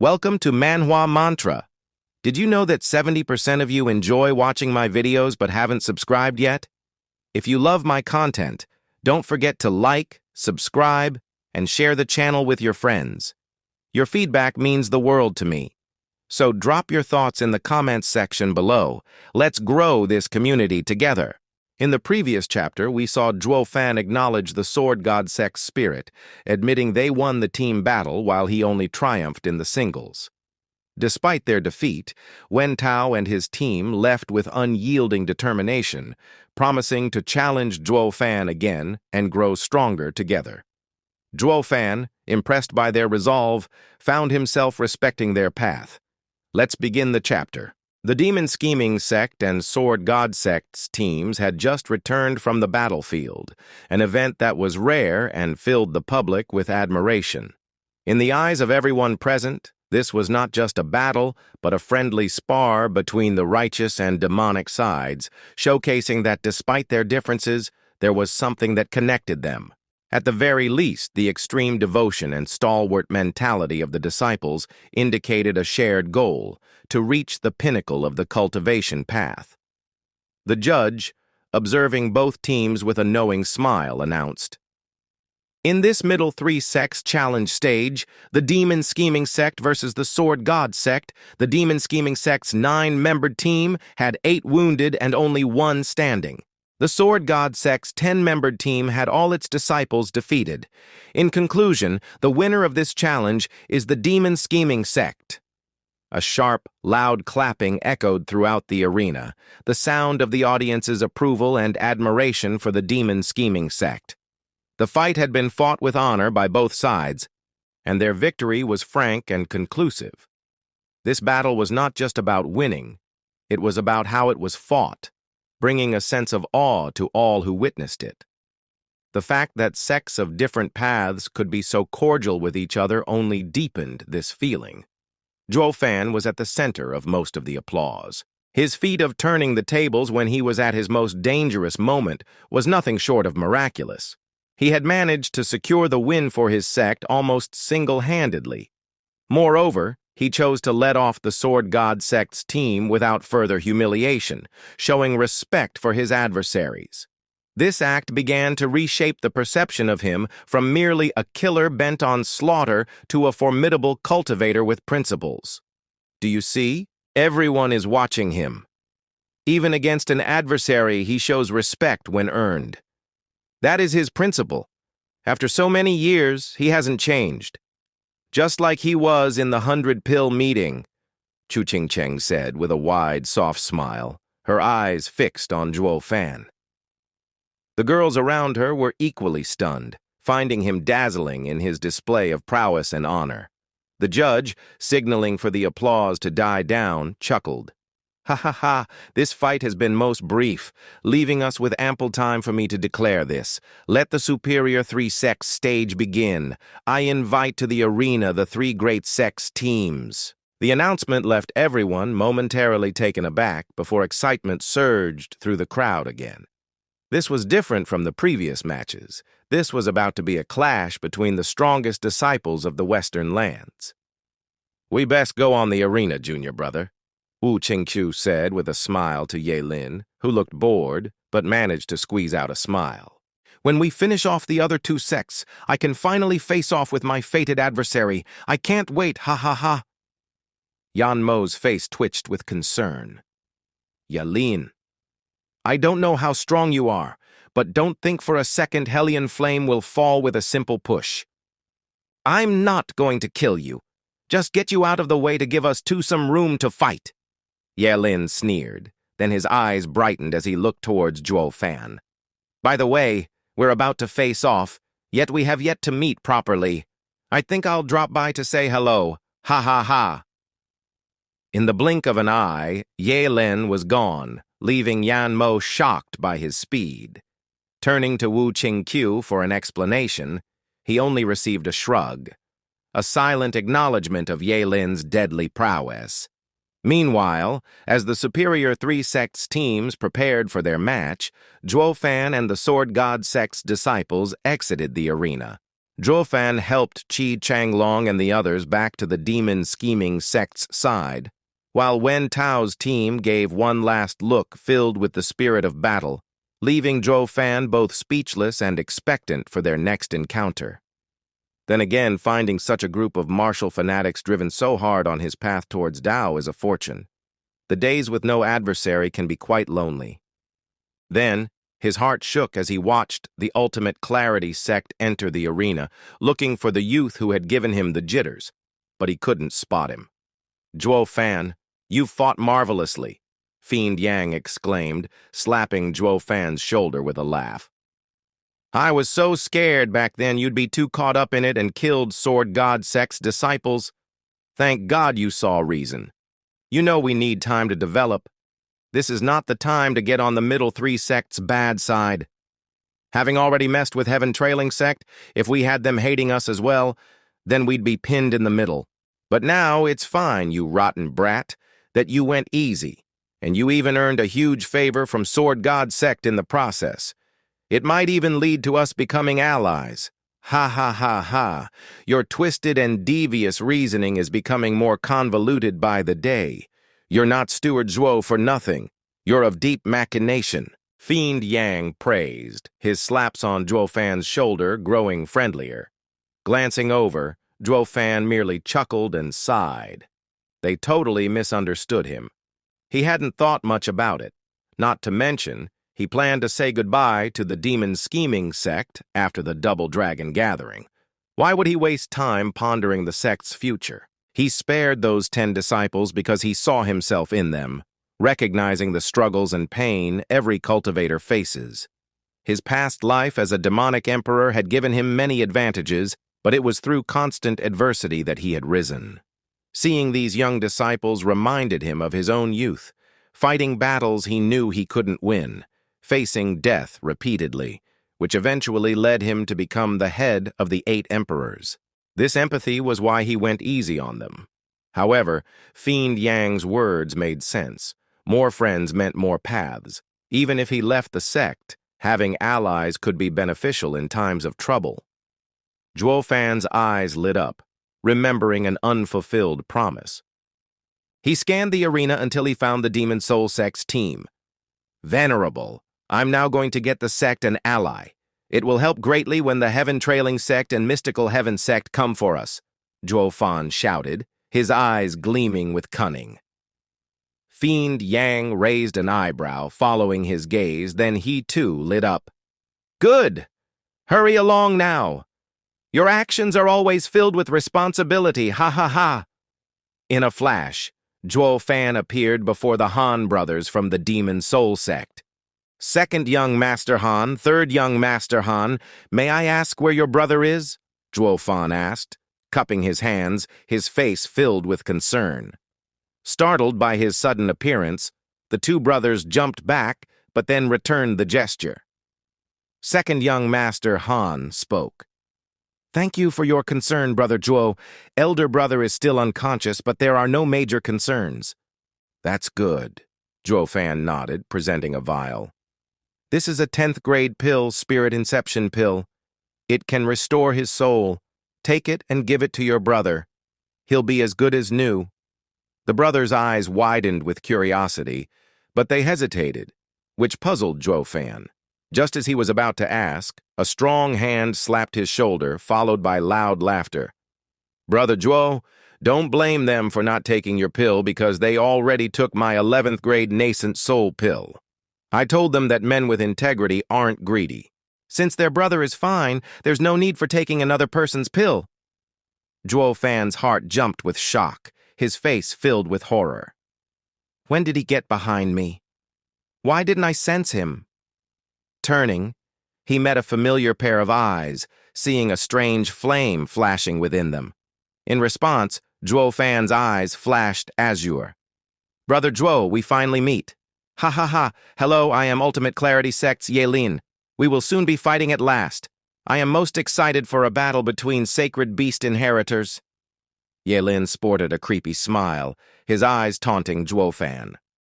Welcome to Manhwa Mantra. Did you know that 70% of you enjoy watching my videos but haven't subscribed yet? If you love my content, don't forget to like, subscribe, and share the channel with your friends. Your feedback means the world to me. So drop your thoughts in the comments section below. Let's grow this community together. In the previous chapter, we saw Zhuo Fan acknowledge the sword god sect's spirit, admitting they won the team battle while he only triumphed in the singles. Despite their defeat, Wen Tao and his team left with unyielding determination, promising to challenge Zhuo Fan again and grow stronger together. Zhuo Fan, impressed by their resolve, found himself respecting their path. Let's begin the chapter. The Demon Scheming Sect and Sword God Sect's teams had just returned from the battlefield, an event that was rare and filled the public with admiration. In the eyes of everyone present, this was not just a battle, but a friendly spar between the righteous and demonic sides, showcasing that despite their differences, there was something that connected them. At the very least, the extreme devotion and stalwart mentality of the disciples indicated a shared goal, to reach the pinnacle of the cultivation path. The judge, observing both teams with a knowing smile, announced, "In this middle three sects challenge stage, the Demon Scheming Sect versus the Sword God Sect, the Demon Scheming Sect's 9-membered team had 8 wounded and only 1 standing. The Sword God Sect's 10-membered team had all its disciples defeated. In conclusion, the winner of this challenge is the Demon Scheming Sect." A sharp, loud clapping echoed throughout the arena, the sound of the audience's approval and admiration for the Demon Scheming Sect. The fight had been fought with honor by both sides, and their victory was frank and conclusive. This battle was not just about winning, it was about how it was fought, bringing a sense of awe to all who witnessed it. The fact that sects of different paths could be so cordial with each other only deepened this feeling. Zhuo Fan was at the center of most of the applause. His feat of turning the tables when he was at his most dangerous moment was nothing short of miraculous. He had managed to secure the win for his sect almost single-handedly. Moreover, he chose to let off the Sword God Sect's team without further humiliation, showing respect for his adversaries. This act began to reshape the perception of him from merely a killer bent on slaughter to a formidable cultivator with principles. Do you see? Everyone is watching him. Even against an adversary, he shows respect when earned. That is his principle. After so many years, he hasn't changed. Just like he was in the 100-pill meeting, Chu Ching-cheng said with a wide, soft smile, her eyes fixed on Zhuo Fan. The girls around her were equally stunned, finding him dazzling in his display of prowess and honor. The judge, signaling for the applause to die down, chuckled. "Ha ha ha, this fight has been most brief, leaving us with ample time for me to declare this. Let the superior 3 sects stage begin. I invite to the arena the 3 great sects teams." The announcement left everyone momentarily taken aback before excitement surged through the crowd again. This was different from the previous matches. This was about to be a clash between the strongest disciples of the Western lands. "We best go on the arena, junior brother," Wu Qingqiu said with a smile to Ye Lin, who looked bored but managed to squeeze out a smile. "When we finish off the other 2 sects, I can finally face off with my fated adversary. I can't wait, ha ha ha." Yan Mo's face twitched with concern. "Ye Lin, I don't know how strong you are, but don't think for a second Hellion Flame will fall with a simple push. I'm not going to kill you. Just get you out of the way to give us 2 some room to fight." Ye Lin sneered, then his eyes brightened as he looked towards Zhuo Fan. "By the way, we're about to face off, yet we have yet to meet properly. I think I'll drop by to say hello. Ha ha ha." In the blink of an eye, Ye Lin was gone, leaving Yan Mo shocked by his speed. Turning to Wu Qingqiu for an explanation, he only received a shrug, a silent acknowledgement of Ye Lin's deadly prowess. Meanwhile, as the superior 3 sects teams prepared for their match, Zhuo Fan and the Sword God Sect's disciples exited the arena. Fan helped Chi Changlong and the others back to the demon-scheming sect's side, while Wen Tao's team gave one last look filled with the spirit of battle, leaving Fan both speechless and expectant for their next encounter. Then again, finding such a group of martial fanatics driven so hard on his path towards Tao is a fortune. The days with no adversary can be quite lonely. Then, his heart shook as he watched the Ultimate Clarity sect enter the arena, looking for the youth who had given him the jitters, but he couldn't spot him. Fan, you fought marvelously, Fiend Yang exclaimed, slapping Fan's shoulder with a laugh. I was so scared back then you'd be too caught up in it and killed Sword God Sect's disciples. Thank God you saw reason. You know we need time to develop. This is not the time to get on the middle three sects' bad side. Having already messed with Heaven Trailing Sect, if we had them hating us as well, then we'd be pinned in the middle. But now it's fine, you rotten brat, that you went easy, and you even earned a huge favor from Sword God Sect in the process. It might even lead to us becoming allies. Ha ha ha ha. Your twisted and devious reasoning is becoming more convoluted by the day. You're not Steward Zhuo for nothing. You're of deep machination. Fiend Yang praised, his slaps on Fan's shoulder growing friendlier. Glancing over, Fan merely chuckled and sighed. They totally misunderstood him. He hadn't thought much about it. Not to mention, he planned to say goodbye to the demon-scheming sect after the Double Dragon gathering. Why would he waste time pondering the sect's future? He spared those 10 disciples because he saw himself in them, recognizing the struggles and pain every cultivator faces. His past life as a demonic emperor had given him many advantages, but it was through constant adversity that he had risen. Seeing these young disciples reminded him of his own youth, fighting battles he knew he couldn't win, facing death repeatedly, which eventually led him to become the head of the 8 emperors. This empathy was why he went easy on them. However, Fiend Yang's words made sense. More friends meant more paths. Even if he left the sect, having allies could be beneficial in times of trouble. Fan's eyes lit up, remembering an unfulfilled promise. He scanned the arena until he found the Demon Soul Sect's team. Venerable, I'm now going to get the sect an ally. It will help greatly when the Heaven Trailing Sect and Mystical Heaven Sect come for us, Fan shouted, his eyes gleaming with cunning. Fiend Yang raised an eyebrow, following his gaze, then he too lit up. Good! Hurry along now! Your actions are always filled with responsibility, ha ha ha! In a flash, Fan appeared before the Han brothers from the Demon Soul Sect. Second young Master Han, third young Master Han, may I ask where your brother is? Fan asked, cupping his hands, his face filled with concern. Startled by his sudden appearance, the 2 brothers jumped back, but then returned the gesture. Second young Master Han spoke. Thank you for your concern, Brother Zhuo. Elder brother is still unconscious, but there are no major concerns. That's good, Fan nodded, presenting a vial. This is a 10th grade pill, Spirit Inception pill. It can restore his soul. Take it and give it to your brother. He'll be as good as new. The brothers' eyes widened with curiosity, but they hesitated, which puzzled Fan. Just as he was about to ask, a strong hand slapped his shoulder, followed by loud laughter. Brother Zhuo, don't blame them for not taking your pill because they already took my 11th grade nascent soul pill. I told them that men with integrity aren't greedy. Since their brother is fine, there's no need for taking another person's pill. Fan's heart jumped with shock, his face filled with horror. When did he get behind me? Why didn't I sense him? Turning, he met a familiar pair of eyes, seeing a strange flame flashing within them. In response, Fan's eyes flashed azure. Brother Zhuo, we finally meet. Ha ha ha, hello, I am Ultimate Clarity Sect's Yelin. We will soon be fighting at last. I am most excited for a battle between sacred beast inheritors. Yelin sported a creepy smile, his eyes taunting Fan.